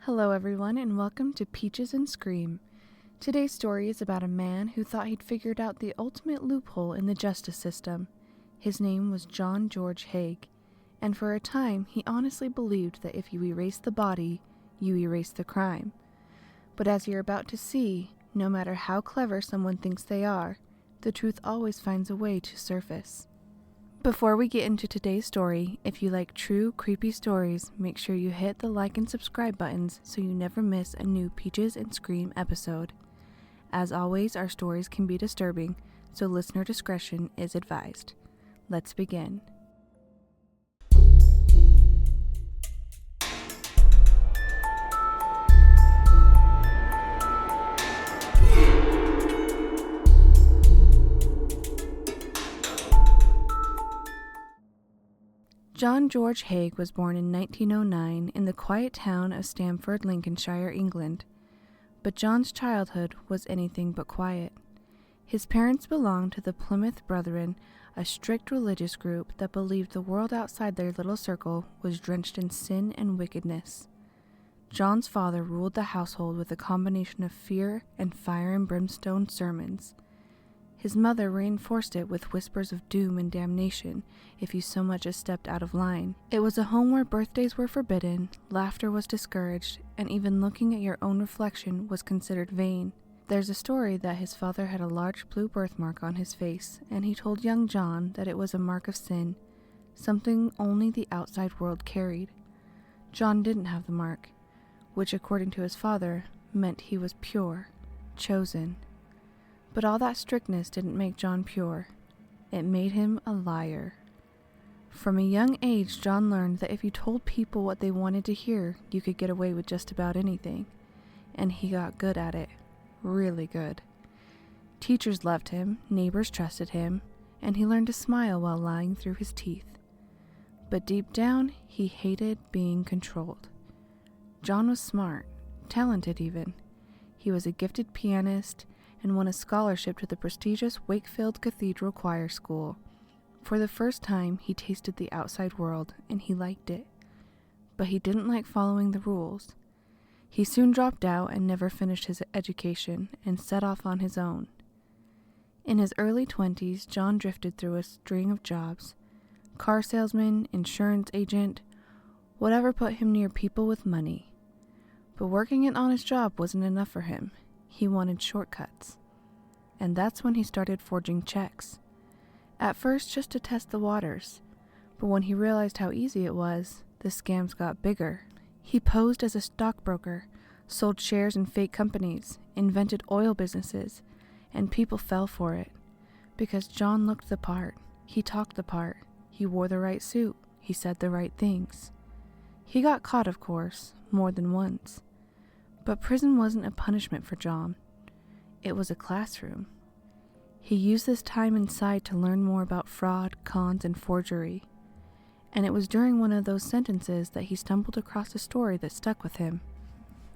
Hello everyone and welcome to Peaches and Scream. Today's story is about a man who thought he'd figured out the ultimate loophole in the justice system. His name was George Haigh, and for a time he honestly believed that if you erase the body, you erase the crime. But as you're about to see, no matter how clever someone thinks they are, the truth always finds a way to surface. Before we get into today's story, if you like true, creepy stories, make sure you hit the like and subscribe buttons so you never miss a new Peaches and Scream episode. As always, our stories can be disturbing, so listener discretion is advised. Let's begin. George Haigh was born in 1909 in the quiet town of Stamford, Lincolnshire, England. But John's childhood was anything but quiet. His parents belonged to the Plymouth Brethren, a strict religious group that believed the world outside their little circle was drenched in sin and wickedness. John's father ruled the household with a combination of fear and fire and brimstone sermons. His mother reinforced it with whispers of doom and damnation if you so much as stepped out of line. It was a home where birthdays were forbidden, laughter was discouraged, and even looking at your own reflection was considered vain. There's a story that his father had a large blue birthmark on his face, and he told young John that it was a mark of sin, something only the outside world carried. John didn't have the mark, which according to his father meant he was pure, chosen. But all that strictness didn't make John pure. It made him a liar. From a young age, John learned that if you told people what they wanted to hear, you could get away with just about anything. And he got good at it. Really good. Teachers loved him, neighbors trusted him, and he learned to smile while lying through his teeth. But deep down, he hated being controlled. John was smart, talented even. He was a gifted pianist, and won a scholarship to the prestigious Wakefield Cathedral Choir School. For the first time, he tasted the outside world, and he liked it. But he didn't like following the rules. He soon dropped out and never finished his education, and set off on his own. In his early 20s, John drifted through a string of jobs. Car salesman, insurance agent, whatever put him near people with money. But working an honest job wasn't enough for him. He wanted shortcuts. And that's when he started forging checks. At first just to test the waters, but when he realized how easy it was, the scams got bigger. He posed as a stockbroker, sold shares in fake companies, invented oil businesses, and people fell for it. Because John looked the part, he talked the part, he wore the right suit, he said the right things. He got caught, of course, more than once. But prison wasn't a punishment for John. It was a classroom. He used this time inside to learn more about fraud, cons, and forgery. And it was during one of those sentences that he stumbled across a story that stuck with him.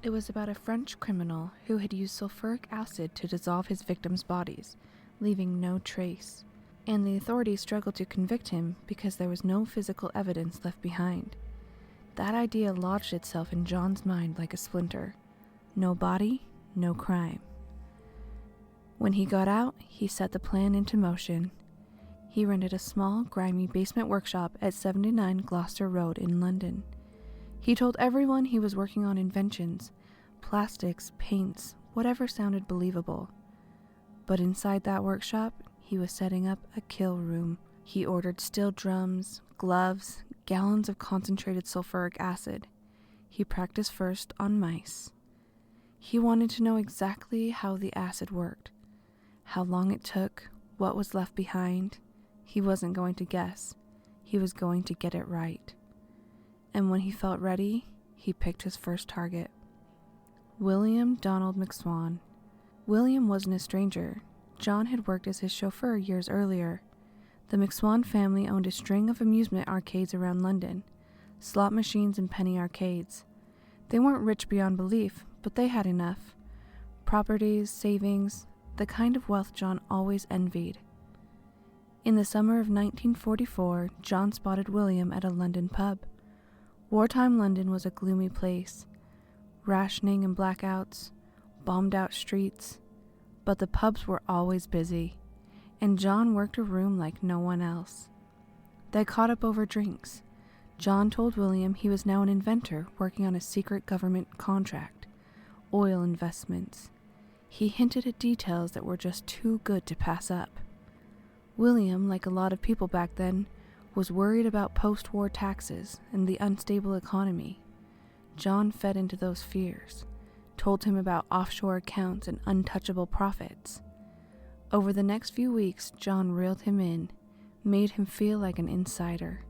It was about a French criminal who had used sulfuric acid to dissolve his victims' bodies, leaving no trace. And the authorities struggled to convict him because there was no physical evidence left behind. That idea lodged itself in John's mind like a splinter. No body, no crime. When he got out, he set the plan into motion. He rented a small, grimy basement workshop at 79 Gloucester Road in London. He told everyone he was working on inventions, plastics, paints, whatever sounded believable. But inside that workshop, he was setting up a kill room. He ordered steel drums, gloves, gallons of concentrated sulfuric acid. He practiced first on mice. He wanted to know exactly how the acid worked, how long it took, what was left behind. He wasn't going to guess. He was going to get it right. And when he felt ready, he picked his first target. William Donald McSwan. William wasn't a stranger. John had worked as his chauffeur years earlier. The McSwan family owned a string of amusement arcades around London, slot machines and penny arcades. They weren't rich beyond belief, but they had enough. Properties, savings, the kind of wealth John always envied. In the summer of 1944, John spotted William at a London pub. Wartime London was a gloomy place. rationing and blackouts, bombed out streets, but the pubs were always busy, and John worked a room like no one else. They caught up over drinks. John told William he was now an inventor working on a secret government contract, oil investments. He hinted at details that were just too good to pass up. William, like a lot of people back then, was worried about post-war taxes and the unstable economy. John fed into those fears, told him about offshore accounts and untouchable profits. Over the next few weeks, John reeled him in, made him feel like an insider.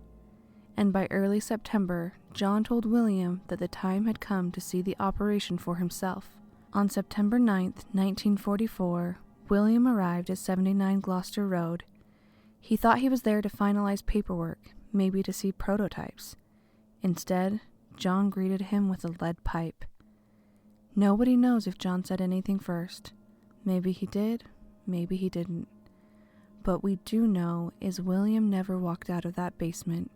And by early September, John told William that the time had come to see the operation for himself. On September 9th, 1944, William arrived at 79 Gloucester Road. He thought he was there to finalize paperwork, maybe to see prototypes. Instead, John greeted him with a lead pipe. Nobody knows if John said anything first. Maybe he did, maybe he didn't. But we do know is William never walked out of that basement.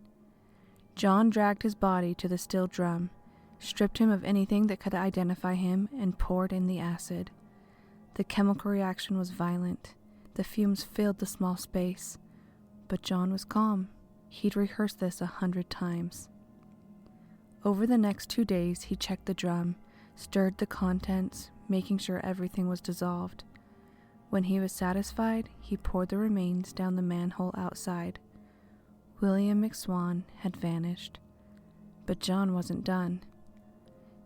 John dragged his body to the steel drum, stripped him of anything that could identify him, and poured in the acid. The chemical reaction was violent. The fumes filled the small space. But John was calm. He'd rehearsed this 100 times. Over the next 2 days, he checked the drum, stirred the contents, making sure everything was dissolved. When he was satisfied, he poured the remains down the manhole outside. William McSwan had vanished. But John wasn't done.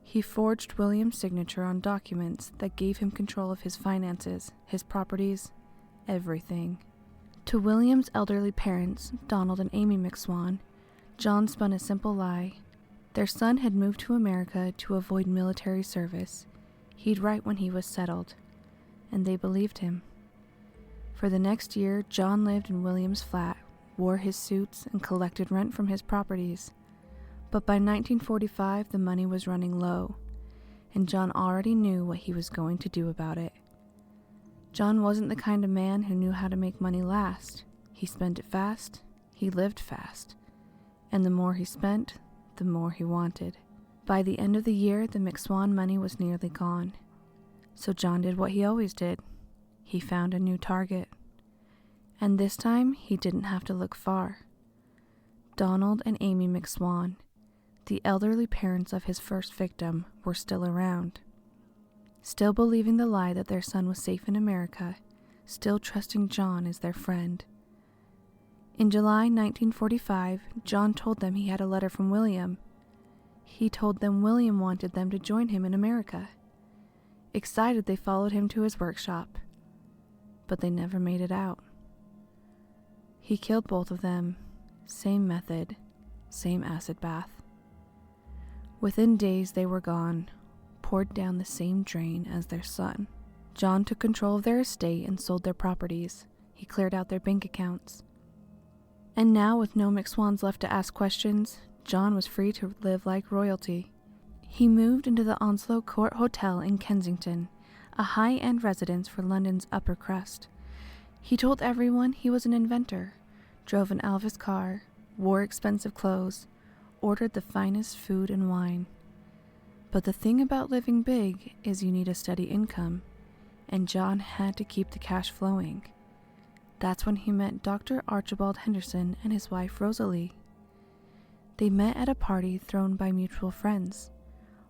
He forged William's signature on documents that gave him control of his finances, his properties, everything. To William's elderly parents, Donald and Amy McSwan, John spun a simple lie. Their son had moved to America to avoid military service. He'd write when he was settled, and they believed him. For the next year, John lived in William's flat, wore his suits, and collected rent from his properties. But by 1945, the money was running low, and John already knew what he was going to do about it. John wasn't the kind of man who knew how to make money last. He spent it fast, he lived fast, and the more he spent, the more he wanted. By the end of the year, the McSwan money was nearly gone. So John did what he always did. He found a new target. And this time, he didn't have to look far. Donald and Amy McSwan, the elderly parents of his first victim, were still around. Still believing the lie that their son was safe in America, still trusting John as their friend. In July 1945, John told them he had a letter from William. He told them William wanted them to join him in America. Excited, they followed him to his workshop, but they never made it out. He killed both of them, same method, same acid bath. Within days they were gone, poured down the same drain as their son. John took control of their estate and sold their properties. He cleared out their bank accounts. And now, with no McSwans left to ask questions, John was free to live like royalty. He moved into the Onslow Court Hotel in Kensington, a high-end residence for London's upper crust. He told everyone he was an inventor, drove an Elvis car, wore expensive clothes, ordered the finest food and wine. But the thing about living big is you need a steady income, and John had to keep the cash flowing. That's when he met Dr. Archibald Henderson and his wife Rosalie. They met at a party thrown by mutual friends.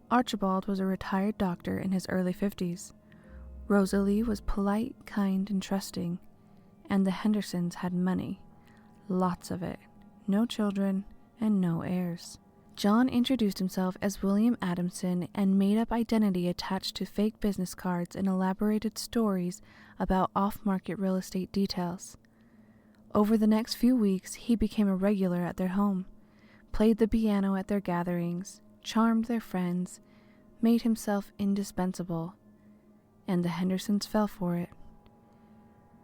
Archibald was a retired doctor in his early 50s. Rosalie was polite, kind, and trusting, and the Hendersons had money. Lots of it. No children, and no heirs. John introduced himself as William Adamson and made-up identity attached to fake business cards and elaborated stories about off-market real estate details. Over the next few weeks, he became a regular at their home, played the piano at their gatherings, charmed their friends, made himself indispensable, and the Hendersons fell for it.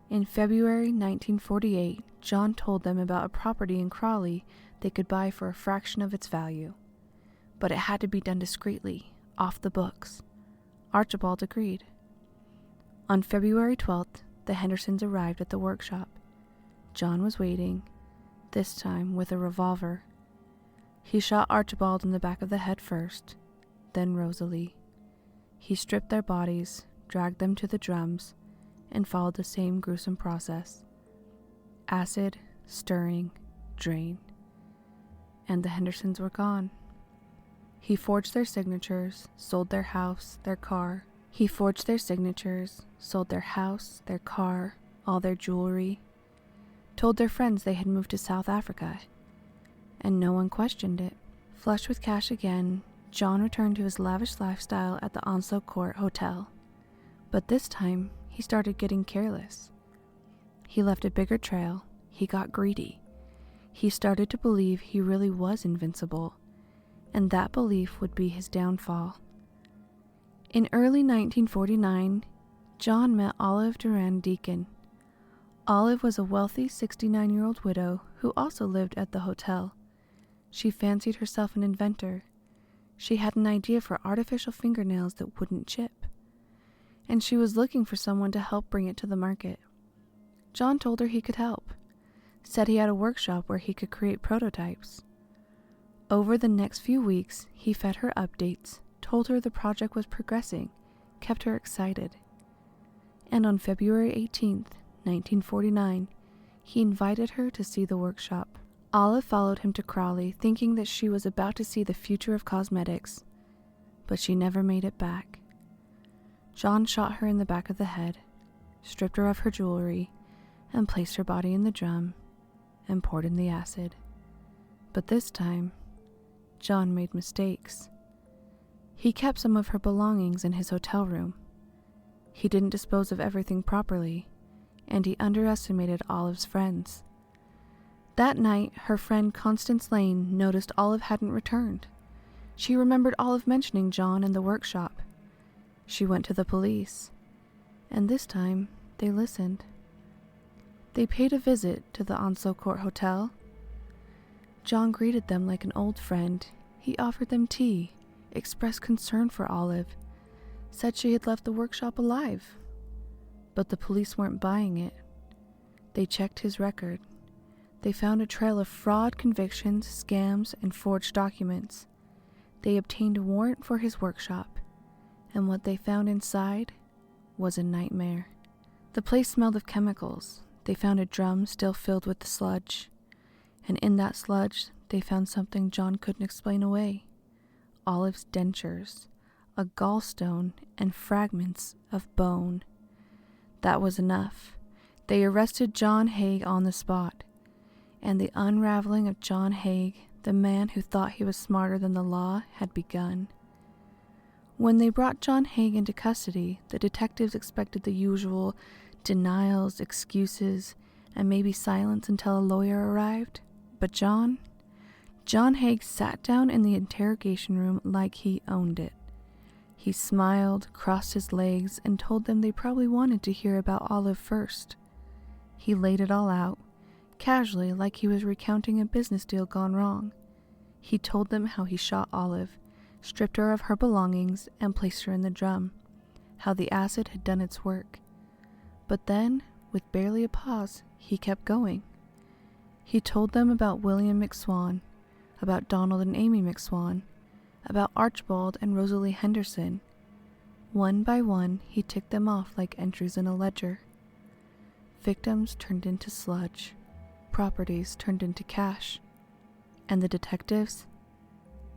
In February 1948, John told them about a property in Crawley they could buy for a fraction of its value. But it had to be done discreetly, off the books. Archibald agreed. On February 12th, the Hendersons arrived at the workshop. John was waiting, this time with a revolver. He shot Archibald in the back of the head first, then Rosalie. He stripped their bodies, dragged them to the drums, and followed the same gruesome process. Acid, stirring, drain. And the Hendersons were gone. He forged their signatures, sold their house, their car. He forged their signatures, sold their house, their car, all their jewelry, told their friends they had moved to South Africa, and no one questioned it. Flush with cash again, John returned to his lavish lifestyle at the Onslow Court Hotel. But this time, he started getting careless. He left a bigger trail. He got greedy. He started to believe he really was invincible, and that belief would be his downfall. In early 1949, John met Olive Duran Deacon. Olive was a wealthy 69-year-old widow who also lived at the hotel. She fancied herself an inventor. She had an idea for artificial fingernails that wouldn't chip, and she was looking for someone to help bring it to the market. John told her he could help, said he had a workshop where he could create prototypes. Over the next few weeks, he fed her updates, told her the project was progressing, kept her excited. And on February 18th, 1949, he invited her to see the workshop. Olive followed him to Crawley, thinking that she was about to see the future of cosmetics, but she never made it back. John shot her in the back of the head, stripped her of her jewelry, and placed her body in the drum and poured in the acid. But this time, John made mistakes. He kept some of her belongings in his hotel room. He didn't dispose of everything properly, and he underestimated Olive's friends. That night, her friend Constance Lane noticed Olive hadn't returned. She remembered Olive mentioning John in the workshop. She went to the police, and this time they listened. They paid a visit to the Onslow Court Hotel. John greeted them like an old friend. He offered them tea, expressed concern for Olive, said she had left the workshop alive. But the police weren't buying it. They checked his record. They found a trail of fraud convictions, scams, and forged documents. They obtained a warrant for his workshop, and what they found inside was a nightmare. The place smelled of chemicals. They found a drum still filled with the sludge, and in that sludge they found something John couldn't explain away. Olive's dentures, a gallstone, and fragments of bone. That was enough. They arrested John Haigh on the spot, and the unraveling of John Haigh, the man who thought he was smarter than the law, had begun. When they brought John Haigh into custody, the detectives expected the usual denials, excuses, and maybe silence until a lawyer arrived. But John Haigh sat down in the interrogation room like he owned it. He smiled, crossed his legs, and told them they probably wanted to hear about Olive first. He laid it all out, casually, like he was recounting a business deal gone wrong. He told them how he shot Olive, stripped her of her belongings, and placed her in the drum, how the acid had done its work. But then, with barely a pause, he kept going. He told them about William McSwan, about Donald and Amy McSwan, about Archibald and Rosalie Henderson. One by one, he ticked them off like entries in a ledger. Victims turned into sludge. Properties turned into cash. And the detectives?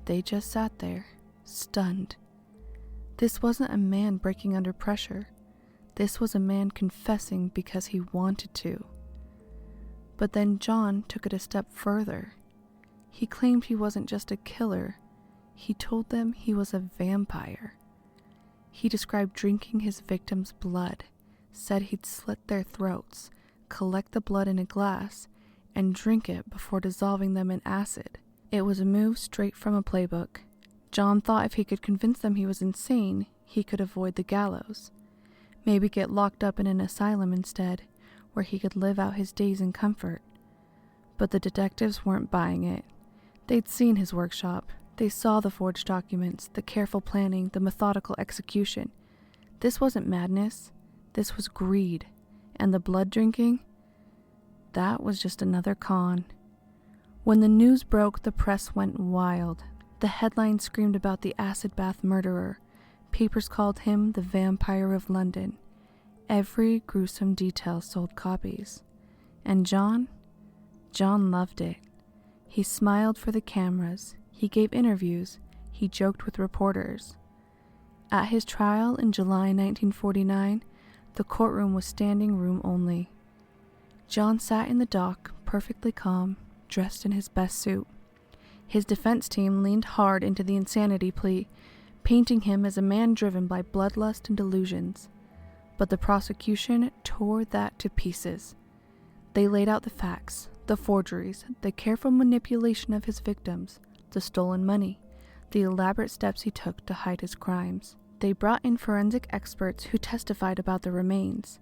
They just sat there, stunned. This wasn't a man breaking under pressure. This was a man confessing because he wanted to. But then John took it a step further. He claimed he wasn't just a killer. He told them he was a vampire. He described drinking his victims' blood, said he'd slit their throats, collect the blood in a glass, and drink it before dissolving them in acid. It was a move straight from a playbook. John thought if he could convince them he was insane, he could avoid the gallows. Maybe get locked up in an asylum instead, where he could live out his days in comfort. But the detectives weren't buying it. They'd seen his workshop. They saw the forged documents, the careful planning, the methodical execution. This wasn't madness. This was greed. And the blood drinking? That was just another con. When the news broke, the press went wild. The headlines screamed about the acid bath murderer. Papers called him the Vampire of London. Every gruesome detail sold copies. And John loved it. He smiled for the cameras, he gave interviews, he joked with reporters. At his trial in July 1949, the courtroom was standing room only. John sat in the dock, perfectly calm, dressed in his best suit. His defense team leaned hard into the insanity plea, painting him as a man driven by bloodlust and delusions. But the prosecution tore that to pieces. They laid out the facts, the forgeries, the careful manipulation of his victims, the stolen money, the elaborate steps he took to hide his crimes. They brought in forensic experts who testified about the remains,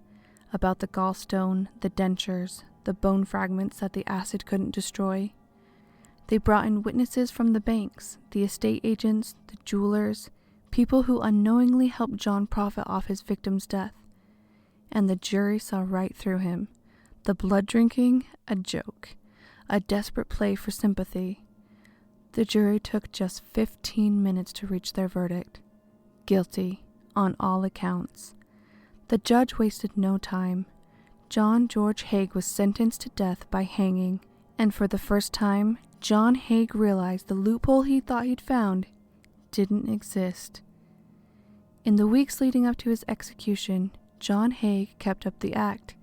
about the gallstone, the dentures, the bone fragments that the acid couldn't destroy. They brought in witnesses from the banks, the estate agents, the jewelers, people who unknowingly helped John profit off his victim's death. And the jury saw right through him. The blood drinking, a joke, a desperate play for sympathy. The jury took just 15 minutes to reach their verdict. Guilty, on all accounts. The judge wasted no time. George Haigh was sentenced to death by hanging, and for the first time, Haigh realized the loophole he thought he'd found didn't exist. In the weeks leading up to his execution, Haigh kept up the act.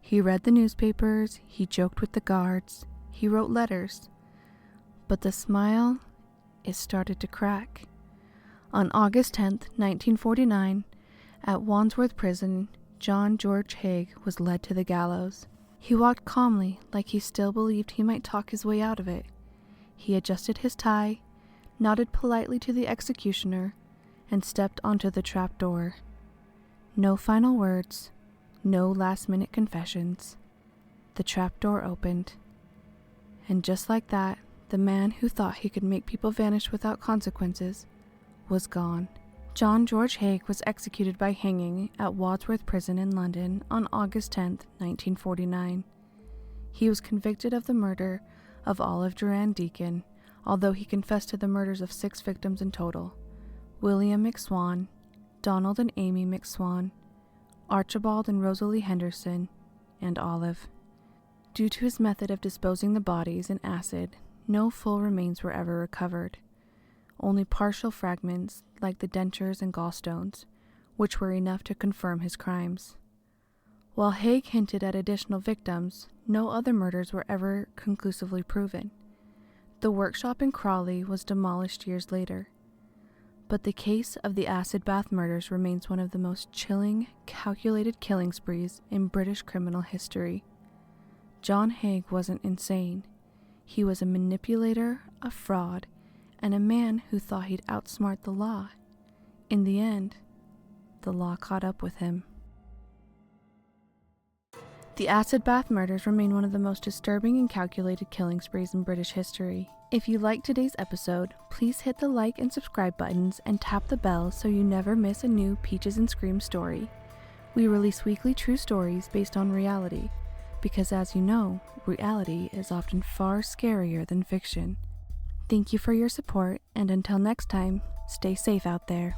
He read the newspapers, he joked with the guards, he wrote letters. But the smile, it started to crack. On August 10th, 1949, at Wandsworth Prison, George Haigh was led to the gallows. He walked calmly, like he still believed he might talk his way out of it. He adjusted his tie, nodded politely to the executioner, and stepped onto the trapdoor. No final words, no last-minute confessions. The trapdoor opened. And just like that, the man who thought he could make people vanish without consequences was gone. George Haigh was executed by hanging at Wandsworth Prison in London on August 10, 1949. He was convicted of the murder of Olive Duran Deacon, although he confessed to the murders of 6 victims in total: William McSwan, Donald and Amy McSwan, Archibald and Rosalie Henderson, and Olive. Due to his method of disposing the bodies in acid, no full remains were ever recovered. Only partial fragments, like the dentures and gallstones, which were enough to confirm his crimes. While Haigh hinted at additional victims, no other murders were ever conclusively proven. The workshop in Crawley was demolished years later. But the case of the acid bath murders remains one of the most chilling, calculated killing sprees in British criminal history. Haigh wasn't insane. He was a manipulator, a fraud, and a man who thought he'd outsmart the law. In the end, the law caught up with him. The acid bath murders remain one of the most disturbing and calculated killing sprees in British history. If you liked today's episode, please hit the like and subscribe buttons and tap the bell so you never miss a new Peaches and Scream story. We release weekly true stories based on reality, because as you know, reality is often far scarier than fiction. Thank you for your support, and until next time, stay safe out there.